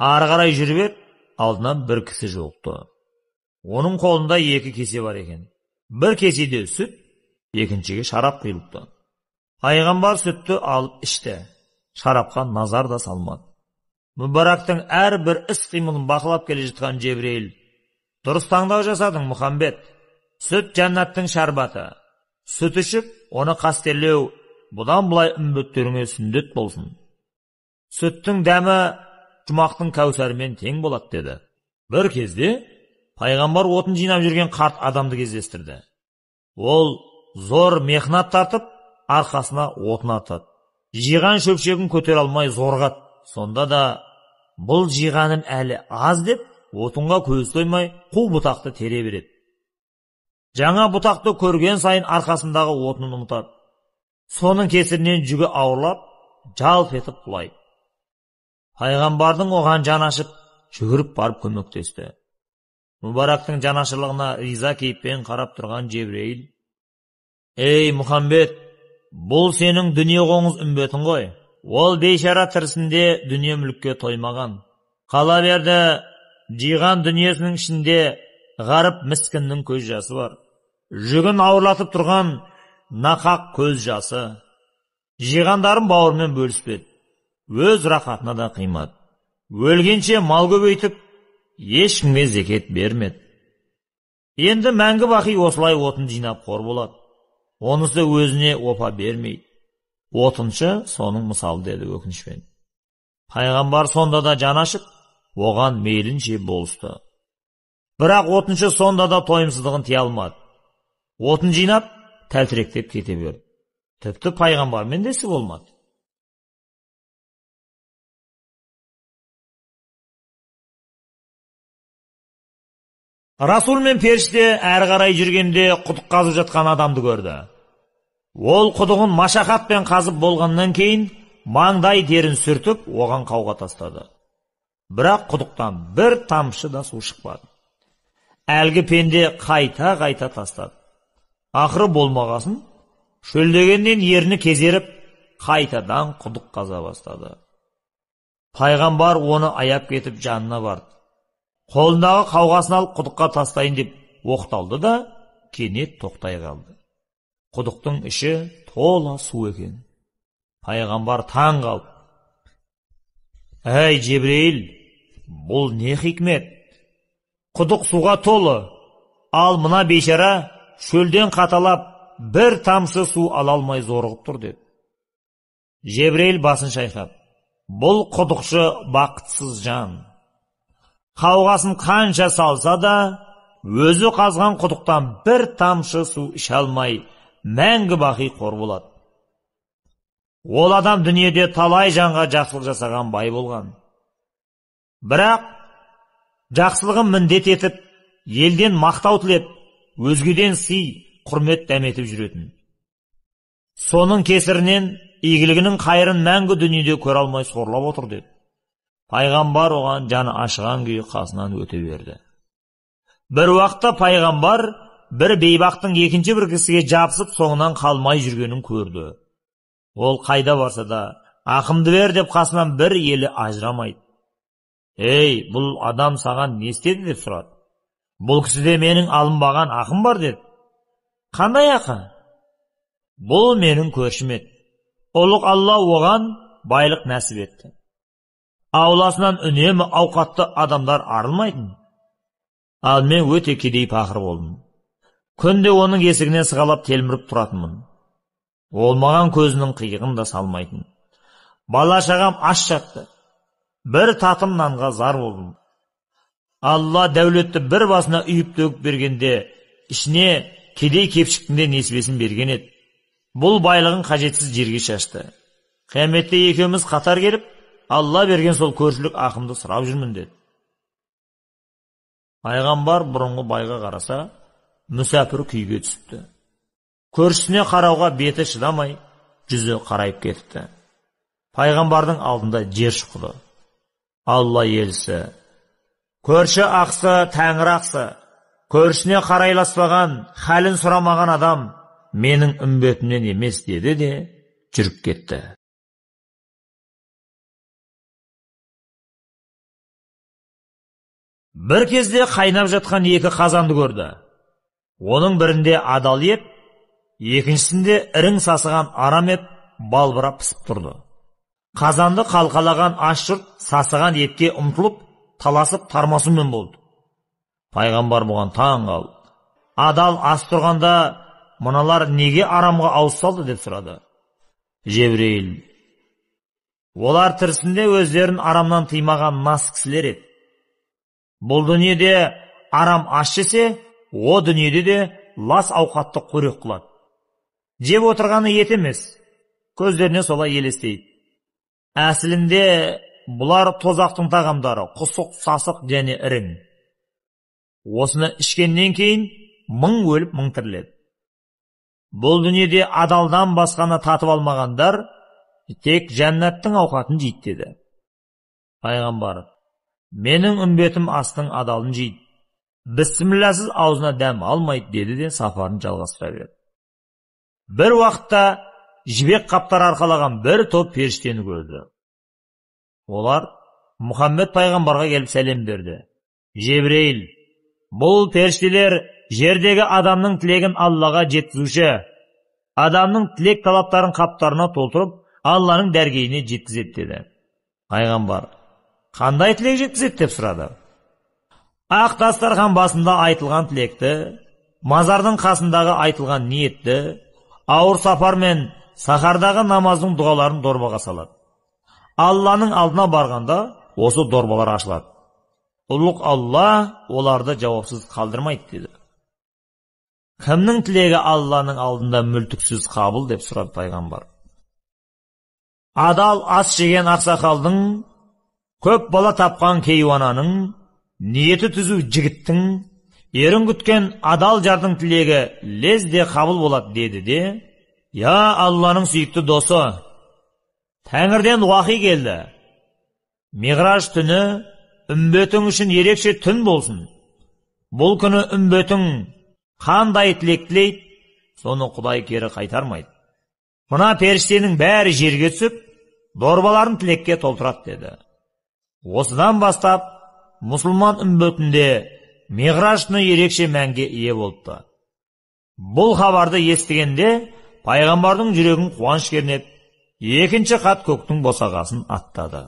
Ары қарай жүріп еді, алдынан бір кісі жолықты. Оның қолында 2 кесе бар екен. Бір кеседе сүт, екіншіге шарап құйылыпты. Пайғамбар сүтті алып ішті. Шарапқа назар да салмады. Мүбарактың әрбір іс-қимылын бақылап келе жатқан Жебірейіл: «Дұрыс таңдау жасадың, Мұхаммед. Сүт жәннаттың шарбаты. Сүт ішіп, оны қастерлеу, бұдан бұлай үмбеттеріңе сүндет болсын. Сүттің дәмі жұмақтың кәусәрімен тең болады», деді. Бір кезде пайғамбар отын жинап жүрген қарт адамды кездестірді. Ол зор мехнат тартып, арқасына отын артады. Жиған шөпшегін көтер алмай зорғат. Сонда да бұл жиғаным әлі аз деп, отынға көз тоймай қу бұтақты тере береді. Жаңа бұтақты көрген сайын арқасындағы отынын ұмытады. Соның кесірінен жүгі ауырлап, жалп етіп құлайды. Пайғамбардың оған жанашып, жүгіріп барып көмектесті. Мүбарактың жанашырлығына риза кейіппен қарап тұрған Жебірейіл: «Ей Мұхаммед, бұл сенің дүние қоңыз үмбетің ғой. Ол бейшара тірісінде дүние мүлікке тоймаған. Қала берді, жиған дүниесінің ішінде ғарып міскіннің көз жасы бар. Жүгін ауырлатып тұрған нақақ көз жасы. Жиғандарын бауырмен бөліспеді. Өз рақатына да қимады. Өлгенше мал көбейтіп, ешкімге зекет бермеді. Енді мәңгі бақи осылай отын жинап қор болады. Онысы өзіне опа бермейді. Отыншы соның мысалы», деді өкінішпен. Пайғамбар сонда да жанашып, оған мейлінше болысты. Бірақ отыншы сонда да тойымсыздығын тия алмады. Отын жинап, тәлтіректеп кете берді. Тіпті пайғамбармен десі болмады. Расул мен періште әрі қарай жүргенде құдық қазып жатқан адамды көрді. Ол құдығын машақатпен қазып болғаннан кейін маңдай терін сүртіп, оған қауға тастады. Бірақ құдықтан бір тамшы да су шықпады. Әлгі пенде қайта тастады. Ақыры болмағасын, шөлдегеннен ерні кезеріп, қайтадан құдық қаза бастады. Пайғамбар оны аяп кетіп жанына барды. Қолындағы қауғасын алып құдыққа тастайын деп оқталды да, кенет тоқтай қалды. Құдықтың іші тола су екен. Пайғамбар таң қалып: «Әй Жебірейіл, бұл не хикмет? Құдық суға толы, ал мына бейшара шөлден қаталап, бір тамшы су ала алмай зорығып тұр», деді. Жебірейіл басын шайқап: «Бұл құдықшы бақытсыз жан. Қауғасын қанша салса да, өзі қазған құдықтан бір тамшы су іше алмай, мәңгі бақи қор болады. Ол адам дүниеде талай жанға жақсылық жасаған бай болған. Бірақ жақсылығын міндет етіп, елден мақтау тілеп, өзгеден сый, құрмет дәметіп жүретін. Соның кесірінен игілігінің қайырын мәңгі дүниеде көре алмай сорлап отыр», деді. Пайғамбар оған жаны ашыған күйі қасынан өте берді. Бір уақытта пайғамбар бір бейбақтың екінші бір кісіге жабысып соңынан қалмай жүргенін көрді. Ол қайда барса да, «Ақымды бер» деп қасынан бір елі ажырамайды. «Ей, бұл адам саған не істеді?» деп сұрады. «Бұл кісіде менің алынбаған ақым бар», деді. «Қандай ақы?» «Бұл менің көршім еді. Ұлық Алла оған байлық нәсіп етті. Ауласынан үнемі ауқатты адамдар арылмайтын. Ал мен өте кедей пақыр болдым. Күнде оның есігінен сығалап телміріп тұратынмын. Ол маған көзінің қиығын да салмайтын. Бала шағам аш жатты. Бір татым нанға зар болдым. Алла дәулетті бір басына үйіп төгіп бергенде, ішіне кедей кепшіктің де несібесін берген еді. Бұл байлығын қажетсіз жерге шашты. Қияметте екеуміз қатар келіп, Алла берген сол көршілік ақымды сұрап жүрмін», деді. Пайғамбар бұрынғы байға қараса, мүсәпір күйге түсіпті. Көршісіне қарауға беті шыдамай, жүзі қарайып кетіпті. Пайғамбардың алдында жер шұқыды. «Алла елшісі, көрші ақсы, тәңір ақсы, көршісіне қарайласпаған, хәлін сұрамаған адам менің үмбетімнен емес», деді де жүріп кетті. бір кезде қайнап жатқан екі қазанды көрді. Оның бірінде адал ет, екіншісінде ірің сасыған арам ет балбырап пісіп тұрды. Қазанды қалқалаған аш жұрт сасыған етке ұмтылып, таласып тармасумен болды. Пайғамбар бұған таң қалды. Адал ас тұрғанда мыналар неге арамға ауыз салды деп сұрады. Жебірейіл: олар тірісінде өздерін арамнан тыймаған нас кісілер еді. Бұл дүниеде арам аш жесе, о дүниеде де лас ауқатты қорек қылады. Жеп отырғаны ет емес, көздеріне солай елестейді. Әсілінде бұлар тозақтың тағамдары, құсық, сасық және ірің. Осыны ішкеннен кейін мың өліп мың тіріледі. Бұл дүниеде адалдан басқаны татып алмағандар тек жәннаттың ауқатын жейді деді. Пайғамбар: менің үмбетім астың адалын жейді, бісмілласыз аузына дәм алмайды деді де сапарын жалғастыра берді. Бір уақытта жібек қаптар арқалаған бір топ періштені көрді. Олар Мұхаммед пайғамбарға келіп сәлем берді. Жебірейіл, бұл періштелер жердегі адамның тілегін Аллаға жеткізуші, адамның тілек талаптарын қаптарына толтырып, Алланың дәргейіне жеткізеді деді. Пайғамбар: қандай тілек жеткізеді деп сұрады. Ақ дастархан басында айтылған тілекті, мазардың қасындағы айтылған ниетті, ауыр сапар мен сахардағы намаздың дұғаларын дорбаға салады. Алланың алдына барғанда осы дорбалар ашылады. Ұлық Алла оларды жауапсыз қалдырмайды деді. Кімнің тілегі Алланың алдында мүлтіксіз қабыл деп сұрады пайғамбар. Адал ас жеген ақсақалдың, көп бала тапқан кейуананың, ниеті түзу жігіттің, ерін күткен адал жардың тілегі лезде қабыл болады деді де, я Алланың сүйікті досы, Тәңірден уахи келді. Миғраж түні үмбетің үшін ерекше түн болсын. Бұл күні үмбетің қандай тілек тілейді, соны Құдай кері қайтармайды. Мына періштенің бәрі жерге түсіп, дорбаларын тілекке толтырады деді. Осыдан бастап, мұсылман үмбетінде Миғраж түні ерекше мәнге ие болыпты. Бұл хабарды естігенде пайғамбардың жүрегін қуаныш кернеп, екінші қат көктің босағасын аттады.